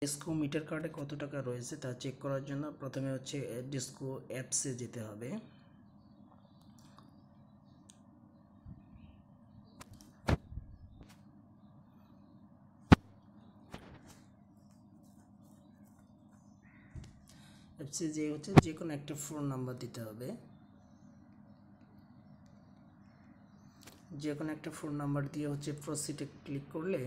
Disco metre কার্ডে কত টাকা রয়েছে তা চেক করার জন্য প্রথমে হচ্ছে ডিসকো অ্যাপসে যেতে হবে। অ্যাপসে যে হচ্ছে যে কোনো একটা ফোন নাম্বার দিতে হবে, যে কোনো একটা ফোন নাম্বার দিয়ে হচ্ছে প্রসিডে ক্লিক করলে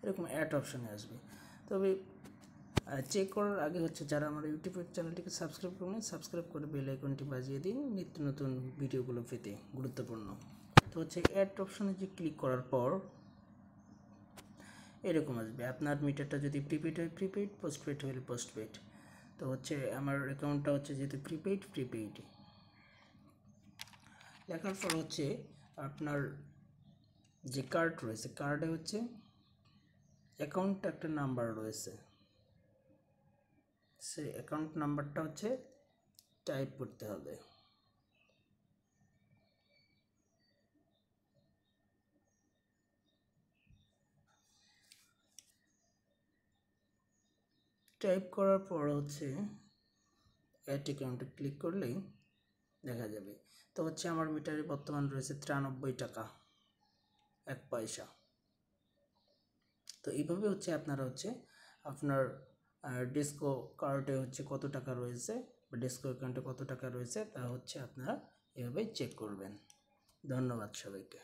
এরকম অ্যাড অপশানে আসবে। তবে চেক করার আগে হচ্ছে যারা আমার ইউটিউব চ্যানেলটিকে সাবস্ক্রাইব করবেন, সাবস্ক্রাইব করে বেল আইকনটি বাজিয়ে দিন নিত্য নতুন ভিডিওগুলো পেতে, গুরুত্বপূর্ণ। তো হচ্ছে অ্যাড অপশানে যে ক্লিক করার পর এরকম আসবে, আপনার মিটারটা যদি প্রিপেড হয় প্রিপেড, পোস্টপেড হলে পোস্টপেড। তো হচ্ছে আমার অ্যাকাউন্টটা হচ্ছে যেহেতু প্রিপেড লেখার পর হচ্ছে আপনার যে কার্ড রয়েছে কার্ডে হচ্ছে অ্যাকাউন্টটা একটা নাম্বার রয়েছে, সেই অ্যাকাউন্ট নাম্বারটা হচ্ছে টাইপ করতে হবে। টাইপ করার পর হচ্ছে অ্যাড অ্যাকাউন্টে ক্লিক করলেই দেখা যাবে। তো হচ্ছে আমার মিটারে বর্তমান রয়েছে 93 টাকা 1 পয়সা। তো এইভাবে হচ্ছে আপনারা হচ্ছে আপনার ডিসকো কার্ডে হচ্ছে কত টাকা রয়েছে বা ডিসকো অ্যাকাউন্টে কত টাকা রয়েছে তা হচ্ছে আপনারা এভাবেই চেক করবেন। ধন্যবাদ সবাইকে।